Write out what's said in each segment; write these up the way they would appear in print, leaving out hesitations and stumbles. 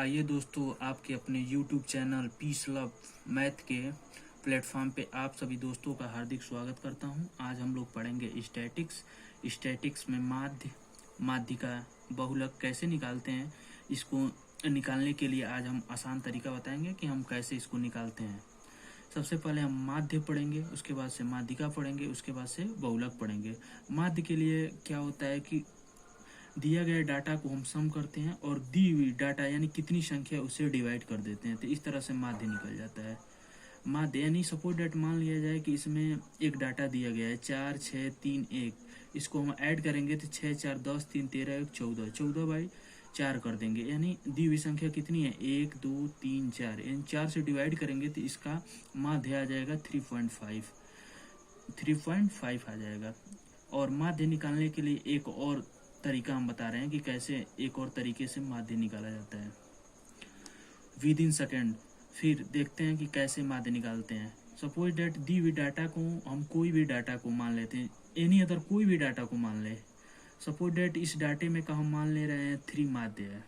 आइए दोस्तों, आपके अपने YouTube channel piece love math के प्लेटफॉर्म पे आप सभी दोस्तों का हार्दिक स्वागत करता हूं। आज हम लोग पढ़ेंगे स्टैटिक्स में माध्य का बहुलक कैसे निकालते हैं। इसको निकालने के लिए आज हम आसान तरीका बताएंगे कि हम कैसे इसको निकालते हैं। सबसे पहले हम माध्य पढ़ेंगे, उसके बाद से माध्यिका पढ़ेंगे, उसके बाद से बहुलक पढ़ेंगे। माध्य के लिए क्या होता है कि दिया गया डाटा को हम सम करते हैं और दी हुई डाटा यानी कितनी संख्या उससे डिवाइड कर देते हैं, तो इस तरह से माध्य निकल जाता है। माध्य यानी सपोज डेट मान लिया जाए कि इसमें एक डाटा दिया गया है 4, 6, 3, 1। इसको हम ऐड करेंगे तो 6, 4, 10, 3, 13, 1, 14, 14/4 कर देंगे। यानी दी हुई संख्या कितनी है 1, 2, 3, 4। इन 4 से डिवाइड करेंगे तो इसका माध्य आ जाएगा 3.5 आ जाएगा। और माध्य निकालने के लिए एक और तरीका हम बता रहे हैं कि कैसे एक और तरीके से माध्य निकाला जाता है विद इन सेकेंड। फिर देखते हैं कि कैसे माध्य निकालते हैं। सपोज डेट दी हुई डाटा को हम कोई भी डाटा को मान लेते हैं, एनी अदर कोई भी डाटा को मान ले। सपोज डेट इस डाटे में का हम मान ले रहे हैं 3 माध्य है।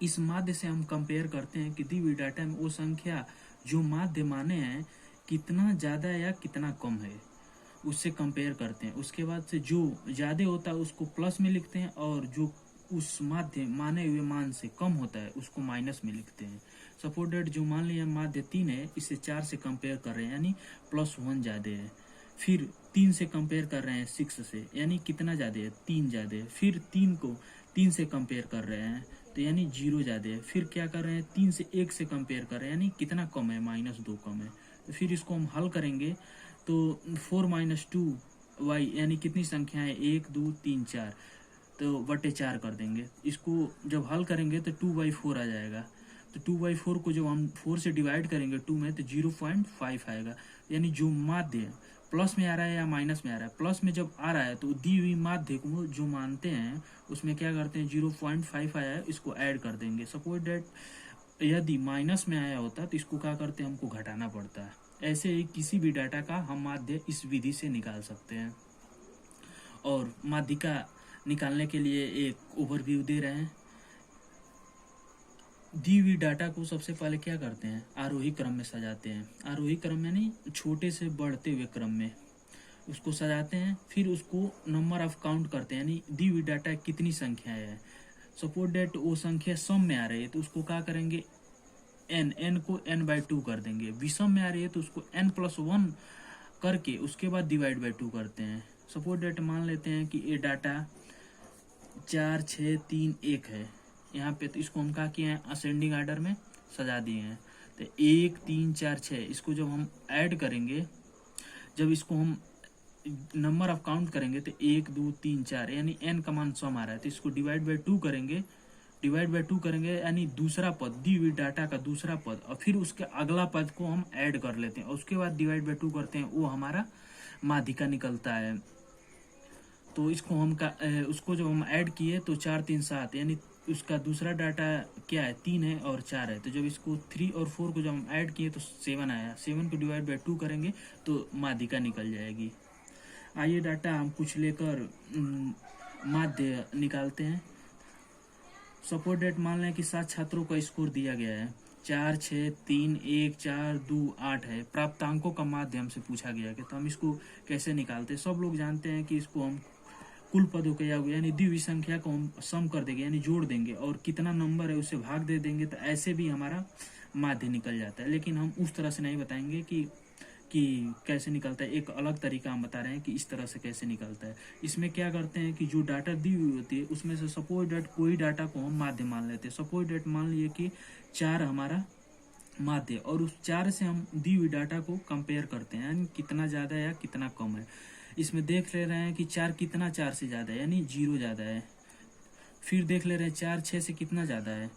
इस माध्य से हम कंपेयर करते हैं कि दी हुई डाटा में वो संख्या जो माध्य माने हैं कितना ज़्यादा या कितना कम है, उससे कंपेयर करते हैं। उसके बाद से जो ज़्यादा होता है उसको प्लस में लिखते हैं और जो उस माध्य माने हुए मान से कम होता है उसको माइनस में लिखते हैं। सपोज डेट जो मान लिया माध्य 3 है, इसे 4 से कंपेयर कर रहे हैं यानी +1 ज़्यादा है। फिर 3 से कंपेयर कर रहे हैं 6 से, यानी कितना ज़्यादा है 3 ज़्यादा है। फिर 3 को 3 से कंपेयर कर रहे हैं तो यानी 0 ज़्यादा है। फिर क्या कर रहे हैं 3 से 1 से कंपेयर कर रहे हैं यानी कितना कम है -2 कम है। तो फिर इसको हम हल करेंगे तो 4 - 2y यानी कितनी संख्या है 1, 2, 3, 4, तो बटे 4 कर देंगे। इसको जब हल करेंगे तो 2/4 आ जाएगा। तो 2/4 को जब हम 4 से डिवाइड करेंगे 2 में तो 0.5 आएगा। यानी जो माध्य प्लस में आ रहा है या माइनस में आ रहा है, प्लस में जब आ रहा है तो दी हुई माध्य को जो मानते हैं उसमें क्या करते हैं 0.5 आया है इसको ऐड कर देंगे। सपोज डेट यदि माइनस में आया होता तो इसको क्या करते हैं हमको घटाना पड़ता है। ऐसे ही किसी भी डाटा का हम माध्य इस विधि से निकाल सकते हैं। और माध्यिका निकालने के लिए एक ओवरव्यू दे रहे हैं। दी हुई डाटा को सबसे पहले क्या करते हैं आरोही क्रम में सजाते हैं। आरोही क्रम यानी छोटे से बढ़ते हुए क्रम में उसको सजाते हैं। फिर उसको नंबर ऑफ काउंट करते हैं यानी दी हुई डाटा कितनी संख्या है। सपोज डेट वो संख्या सम में आ रही है तो उसको क्या करेंगे n को n/2 कर देंगे। विषम में आ रही है तो उसको n+1 करके उसके बाद डिवाइड/2 करते हैं। सपोज डेट मान लेते हैं कि ये डाटा 4, 6, 3, 1 है यहाँ पे, तो इसको हम क्या किए हैं असेंडिंग ऑर्डर में सजा दिए हैं। तो 1, 3, 4, 6 इसको जब हम ऐड करेंगे, जब इसको हम नंबर ऑफ काउंट करेंगे तो 1, 2, 3, 4 यानी n का मान सम आ रहा है तो इसको डिवाइड/2 करेंगे यानी दूसरा पद दी हुई डाटा का दूसरा पद और फिर उसके अगला पद को हम ऐड कर लेते हैं और उसके बाद डिवाइड/2 करते हैं, वो हमारा माध्यिका निकलता है। तो इसको हम उसको जब हम ऐड किए तो 4, 3, 7 यानी उसका दूसरा डाटा क्या है 3 है और 4 है। तो जब इसको 3 और 4 को जब हम ऐड किए तो 7 आया। 7 को डिवाइड/2 करेंगे तो माध्यिका निकल जाएगी। आइए डाटा हम कुछ लेकर माध्य निकालते हैं। सपोज डेट मान लें कि 7 छात्रों का स्कोर दिया गया है 4, 6, 3, 1, 4, 2, 8 है। प्राप्तांकों का माध्य हमसे पूछा गया है तो हम इसको कैसे निकालते हैं। सब लोग जानते हैं कि इसको हम कुल पदों के यानी दी हुई संख्या को हम सम कर देंगे यानी जोड़ देंगे और कितना नंबर है उसे भाग दे देंगे, तो ऐसे भी हमारा माध्य निकल जाता है। लेकिन हम उस तरह से नहीं बताएंगे कि कैसे निकलता है। एक अलग तरीका हम बता रहे हैं कि इस तरह से कैसे निकलता है। इसमें क्या करते हैं कि जो डाटा दी हुई होती है उसमें से सपोज डेट कोई डाटा को हम माध्य मान लेते हैं। सपोज डेट मान लिए कि 4 हमारा माध्य और उस 4 से हम दी हुई डाटा को कंपेयर करते हैं यानी कितना ज़्यादा या कितना कम है। इसमें देख ले रहे हैं कि 4 कितना 4 से ज़्यादा है यानी 0 ज़्यादा है। फिर देख ले रहे हैं 4 6 से कितना ज़्यादा है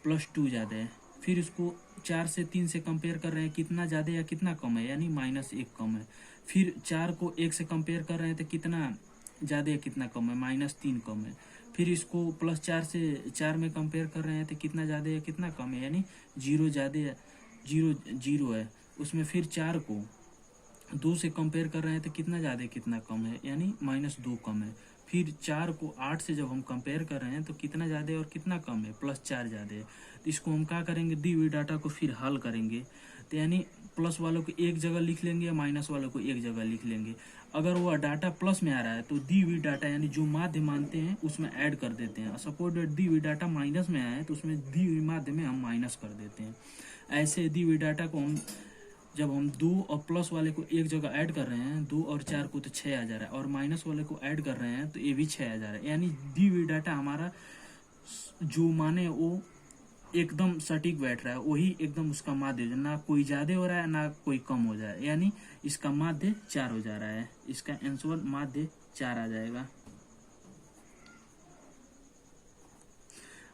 +2 ज़्यादा है। फिर इसको 4 से 3 से कंपेयर कर रहे हैं कितना ज़्यादा या कितना कम है यानी -1 कम है। फिर 4 को 1 से कंपेयर कर रहे हैं तो कितना ज़्यादा या कितना कम है -3 कम है। फिर इसको +4 से 4 में कंपेयर कर रहे हैं तो कितना ज़्यादा या कितना कम है यानी 0 ज़्यादा 0 है। उसमें फिर 4 को 2 से कंपेयर कर रहे हैं तो कितना ज़्यादा कितना कम है यानी -2 कम है। फिर 4 को 8 से जब हम कंपेयर कर रहे हैं तो कितना ज़्यादा है और कितना कम है, +4 ज़्यादा है। तो इसको हम क्या करेंगे, दी हुई डाटा को फिर हल करेंगे। तो यानी प्लस वालों को एक जगह लिख लेंगे या माइनस वालों को एक जगह लिख लेंगे। अगर वह डाटा प्लस में आ रहा है तो दी हुई डाटा यानी जो माध्य मानते हैं उसमें ऐड कर देते हैं। सपोज दी हुई डाटा माइनस में आया है तो उसमें दी हुई माध्य में हम माइनस कर देते हैं। ऐसे दी हुई डाटा को हम जब हम 2 और प्लस वाले को एक जगह ऐड कर रहे हैं, 2 और 4 को तो 6 आ जा रहा है, और माइनस वाले को ऐड कर रहे हैं तो ये भी 6 आ जा रहा है। यानी दी हुई डाटा हमारा जो माने वो एकदम सटीक बैठ रहा है, वही एकदम उसका माध्य हो जाए, ना कोई ज्यादा हो रहा है ना कोई कम हो जाए, यानी इसका माध्य 4 हो जा रहा है। इसका आंसर माध्य 4 आ जाएगा।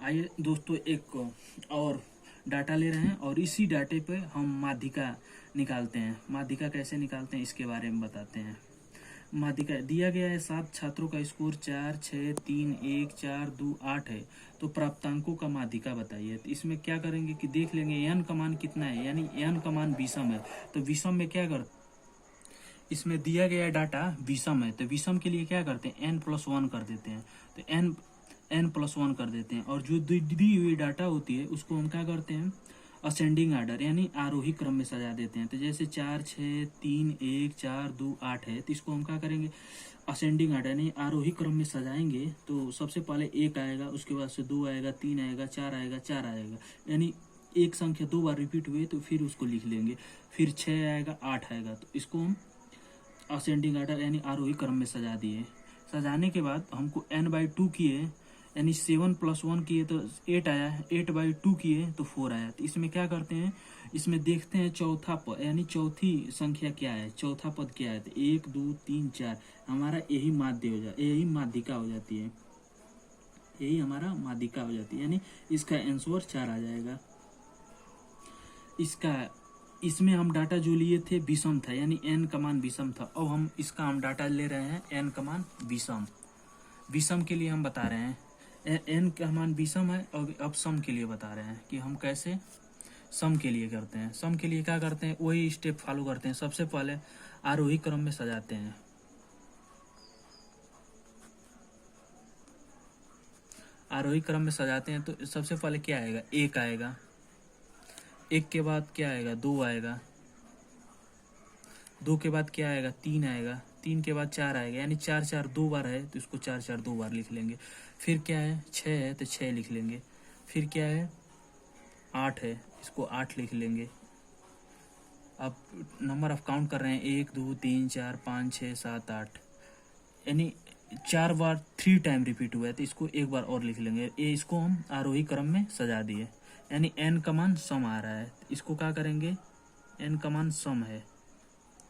आइए दोस्तों एक और डाटा ले रहे हैं और इसी डाटे पे हम माध्यिका निकालते हैं। माध्यिका कैसे निकालते हैं इसके बारे में बताते हैं। माध्यिका दिया गया है 7 छात्रों का स्कोर 4, 6, 3, 1, 4, 2, 8 है, तो प्राप्तांकों का माध्यिका बताइए। तो इसमें क्या करेंगे कि देख लेंगे n का मान कितना है, यानी n का मान विषम है। तो विषम में क्या करते, इसमें दिया गया डाटा विषम है तो विषम के लिए क्या करते हैं, n+1 कर देते हैं। तो n+1 कर देते हैं, और जो दी हुई डाटा होती है उसको हम क्या करते हैं, असेंडिंग आर्डर यानी आरोही क्रम में सजा देते हैं। तो जैसे 4, 6, 3, 1, 4, 2, 8 है, तो इसको हम क्या करेंगे, असेंडिंग आर्डर यानी आरोही क्रम में सजाएंगे। तो सबसे पहले 1 आएगा, उसके बाद से 2 आएगा, 3 आएगा, 4 आएगा, 4 आएगा, यानी एक संख्या 2 बार रिपीट हुई तो फिर उसको लिख लेंगे। फिर 6 आएगा, 8 आएगा, तो इसको हम असेंडिंग आर्डर यानी आरोही क्रम में सजा दिए। सजाने के बाद हमको n/2 किए, यानी 7+1 किए तो 8 आया, 8/2 किए तो 4 आया। तो इसमें क्या करते हैं, इसमें देखते हैं चौथा पद यानी चौथी संख्या क्या है, चौथा पद क्या है। तो 1, 2, 3, 4 हमारा यही माध्य हो जाए, यही माध्यिका हो जाती है, यही हमारा माध्यिका हो जाती है, यानी इसका आंसर 4 आ जाएगा। इसमें हम डाटा जो लिए थे विषम था, यानी n का मान विषम था। अब हम इसका डाटा ले रहे हैं n का मान विषम के लिए हम बता रहे हैं n का मान विषम है। और अब सम के लिए बता रहे हैं कि हम कैसे सम के लिए करते हैं। सम के लिए क्या करते हैं, वही स्टेप फॉलो करते हैं। सबसे पहले आरोही क्रम में सजाते हैं। आरोही क्रम में सजाते हैं तो सबसे पहले क्या आएगा, 1 आएगा, 1 के बाद क्या आएगा, 2 आएगा, 2 के बाद क्या आएगा, 3 आएगा, 3 के बाद 4 आएगा, यानी 4, 4 2 बार है तो इसको 4, 4 2 बार लिख लेंगे। फिर क्या है, 6 है तो 6 लिख लेंगे। फिर क्या है, 8 है, इसको 8 लिख लेंगे। अब नंबर ऑफ काउंट कर रहे हैं, 1, 2, 3, 4, 5, 6, 7, 8, यानी 4 बार 3 टाइम रिपीट हुआ है तो इसको 1 बार और लिख लेंगे। ये इसको हम आरोही क्रम में सजा दिए, यानी n का मान सम आ रहा है। इसको क्या करेंगे, n का मान सम है,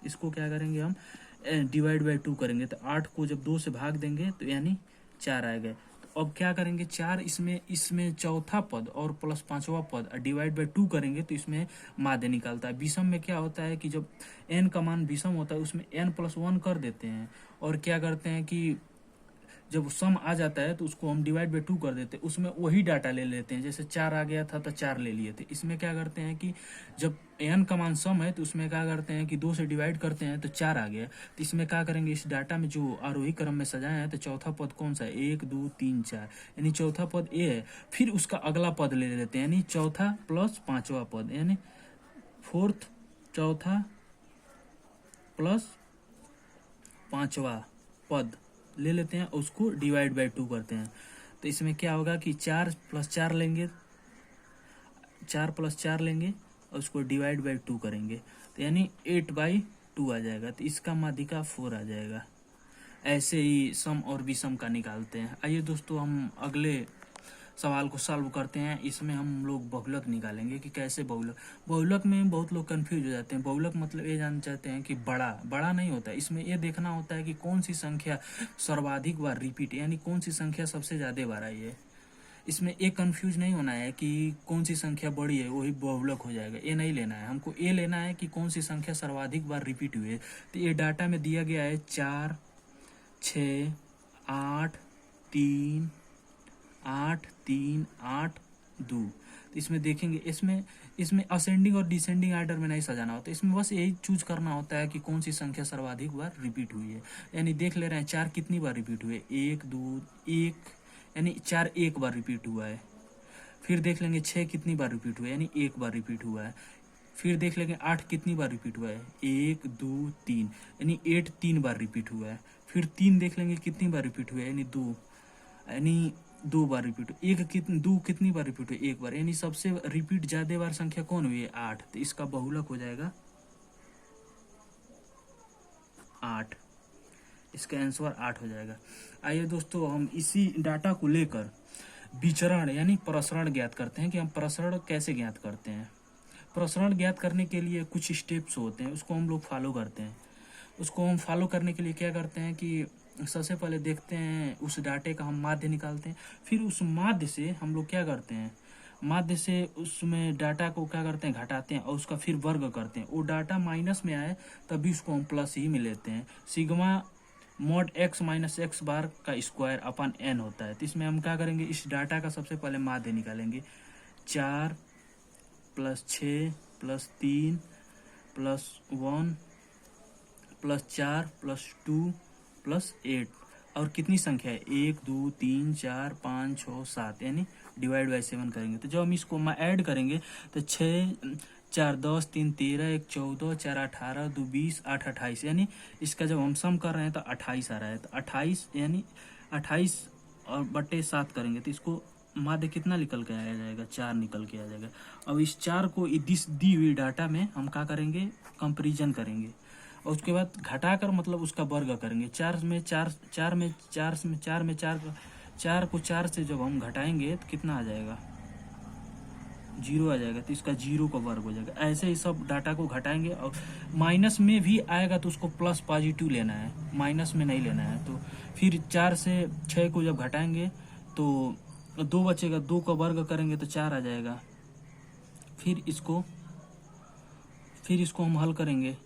इसको क्या करेंगे हम /2 करेंगे। तो 8 को जब 2 से भाग देंगे तो यानी 4 आएगा। तो अब क्या करेंगे, 4 इसमें चौथा पद और प्लस 5वां पद /2 करेंगे तो इसमें माध्य निकालता है। विषम में क्या होता है कि जब n का मान विषम होता है उसमें n+1 कर देते हैं, और क्या करते हैं कि जब सम आ जाता है तो उसको हम /2 कर देते हैं, उसमें वही डाटा ले लेते हैं। जैसे 4 आ गया था तो 4 ले लिए थे। इसमें क्या करते हैं कि जब n का मान सम है तो उसमें क्या करते हैं कि 2 से डिवाइड करते हैं तो 4 आ गया। तो इसमें क्या करेंगे, इस डाटा में जो आरोही क्रम में सजाए हैं तो चौथा पद कौन सा है, 1, 2, 3, 4, यानी चौथा पद ए है। फिर उसका अगला पद ले लेते हैं, यानी चौथा प्लस 5वां पद, यानी 4th चौथा प्लस 5वां पद ले लेते हैं, उसको /2 करते हैं। तो इसमें क्या होगा कि 4+4 लेंगे, 4+4 लेंगे और उसको /2 करेंगे तो यानी 8/2 आ जाएगा। तो इसका माध्यिका 4 आ जाएगा। ऐसे ही सम और विषम का निकालते हैं। आइए दोस्तों हम अगले सवाल को सॉल्व करते हैं। इसमें हम लोग बहुलक निकालेंगे कि कैसे बहुलक में बहुत लोग कंफ्यूज हो जाते हैं। बहुलक मतलब ये जान चाहते हैं कि बड़ा नहीं होता, इसमें ये देखना होता है कि कौन सी संख्या सर्वाधिक बार रिपीट, यानी कौन सी संख्या सबसे ज्यादा बार आई है। इसमें एक कंफ्यूज नहीं होना है कि कौन सी संख्या बड़ी है वही बहुलक हो जाएगा, ये नहीं लेना है। हमको ये लेना है कि कौन सी संख्या सर्वाधिक बार रिपीट हुई है। तो ये डाटा में दिया गया है 4, 6, 8, 3, 8, 3, 8, 2। तो इसमें देखेंगे, इसमें इसमें असेंडिंग और डिसेंडिंग आर्डर में नहीं सजाना होता, इसमें बस यही चूज करना होता है कि कौन सी संख्या सर्वाधिक बार रिपीट हुई है। यानी देख ले रहे हैं 4 कितनी बार रिपीट हुए, 1 2 1, यानी 4 एक बार रिपीट हुआ है। फिर देख लेंगे 6 कितनी बार रिपीट हुआ है, यानी एक बार रिपीट हुआ है। फिर देख लेंगे 8 कितनी बार रिपीट हुआ है, 1 2 3, यानी 8 3 बार रिपीट हुआ है। फिर 3 देख लेंगे कितनी बार रिपीट हुआ है, यानी 2, यानी 2 बार रिपीट हुआ। 2 कितनी बार रिपीट हुआ, 1 बार, यानी सबसे रिपीट ज्यादा बार संख्या कौन हुई है, 8, तो इसका बहुलक हो जाएगा 8, इसका आंसर 8 हो जाएगा। आइए दोस्तों, हम इसी डाटा को लेकर विचरण यानी प्रसरण ज्ञात करते हैं कि हम प्रसरण कैसे ज्ञात करते हैं। प्रसरण ज्ञात करने के लिए कुछ स्टेप्स होते हैं, उसको हम लोग फॉलो करते हैं। उसको हम फॉलो करने के लिए क्या करते हैं कि सबसे पहले देखते हैं उस डाटे का हम माध्य निकालते हैं। फिर उस माध्य से हम लोग क्या करते हैं, माध्य से उसमें डाटा को क्या करते हैं, घटाते हैं और उसका फिर वर्ग करते हैं। वो डाटा माइनस में आए तभी उसको हम प्लस ही में लेते हैं। Sigma mod x minus x bar का स्क्वायर अपन n होता है। तो इसमें हम क्या करेंगे, इस डाटा का सबसे पहले माध्य निकालेंगे। 4 + 6 + 3 + 1 + 4 + 2 + 8, और कितनी संख्या है, 1 2 3 4 5 6 7, यानी डिवाइड बाई 7 करेंगे। तो जब हम इसको ऐड करेंगे तो 6 4 10 3 13 1 14 4 18 2 20 8 28, यानी इसका जब हम सम कर रहे हैं तो 28 आ रहा है। तो 28 यानी 28 और बटे 7 करेंगे तो इसको माध्य कितना निकल के आ जाएगा, 4 निकल के आ जाएगा। अब इस 4 को इस दी हुई डाटा में हम क्या करेंगे, कंपेरिजन करेंगे और उसके बाद घटाकर मतलब उसका वर्ग करेंगे। 4 में 4 को 4 से जब हम घटाएंगे तो कितना आ जाएगा, 0 आ जाएगा। तो इसका 0 का वर्ग हो जाएगा। ऐसे ही सब डाटा को घटाएंगे और माइनस में भी आएगा तो उसको प्लस पॉजिटिव लेना है, माइनस में नहीं लेना है। तो फिर 4 से 6 को जब घटाएंगे तो 2 बचेगा, 2 का वर्ग करेंगे तो 4 आ जाएगा। फिर इसको हम हल करेंगे,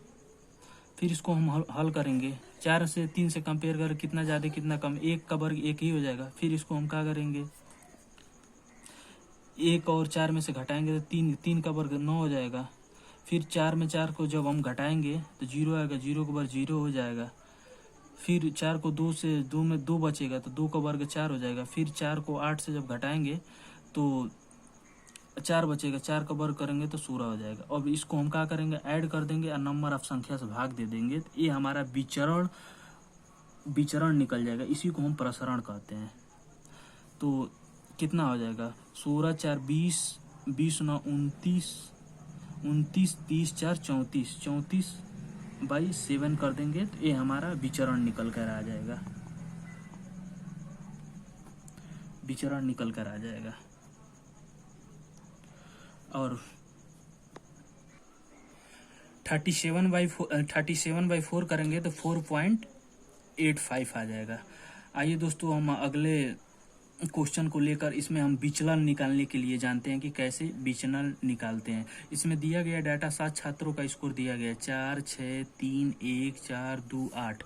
फिर इसको हम हल करेंगे। 4 से 3 से कंपेयर कर कितना ज़्यादा कितना कम, 1 का वर्ग 1 ही हो जाएगा। फिर इसको हम क्या करेंगे, 1 और 4 में से घटाएंगे तो 3 का वर्ग 9 हो जाएगा। फिर 4 में 4 को जब हम घटाएंगे तो 0 आएगा, 0 का वर्ग 0 हो जाएगा। फिर 4 को 2 से 2 में 2 बचेगा तो 2 का वर्ग 4 हो जाएगा। फिर 4 को 8 से जब घटाएंगे तो 4 बचेगा, 4 का वर्ग करेंगे तो 16 हो जाएगा। अब इसको हम क्या करेंगे, ऐड कर देंगे और नंबर ऑफ संख्या से भाग दे देंगे। तो ये हमारा विचरण निकल जाएगा। इसी को हम प्रसरण कहते हैं। तो कितना हो जाएगा, 16 4 20 20 9 29 29 30 4 34 34 बाई 7 कर देंगे तो ये हमारा विचरण निकल कर आ जाएगा, विचरण निकल कर आ जाएगा। और 37/4 करेंगे तो 4.85 आ जाएगा। आइए दोस्तों, हम अगले क्वेश्चन को लेकर इसमें हम विचलन निकालने के लिए जानते हैं कि कैसे विचलन निकालते हैं। इसमें दिया गया डाटा 7 छात्रों का स्कोर दिया गया 4 6 3 1 4 2 8।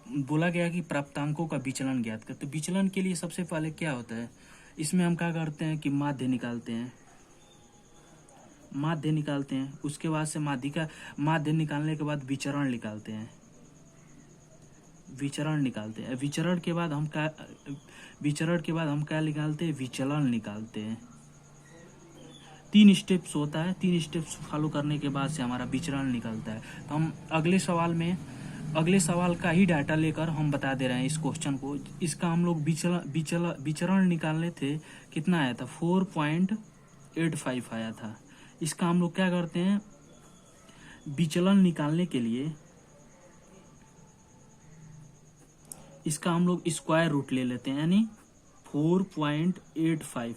बोला गया कि प्राप्तांकों का विचलन ज्ञात कर। तो विचलन के लिए सबसे पहले क्या होता है, इसमें हम क्या करते हैं कि माध्य निकालते हैं, माध्य निकालते हैं। उसके बाद से माध्य निकालने के बाद विचरण निकालते हैं, विचरण निकालते हैं। विचरण के बाद हम क्या निकालते हैं, विचलन निकालते हैं। 3 स्टेप्स होता है, 3 स्टेप्स फॉलो करने के बाद से हमारा विचरण निकलता है। तो हम अगले सवाल का ही डाटा लेकर हम बता दे रहे हैं इस क्वेश्चन को। इसका हम लोग विचरण निकालने थे, कितना आया था, 4.85 आया था। इसका हम लोग क्या करते हैं, विचलन निकालने के लिए इसका हम लोग स्क्वायर रूट ले लेते हैं, यानी 4.85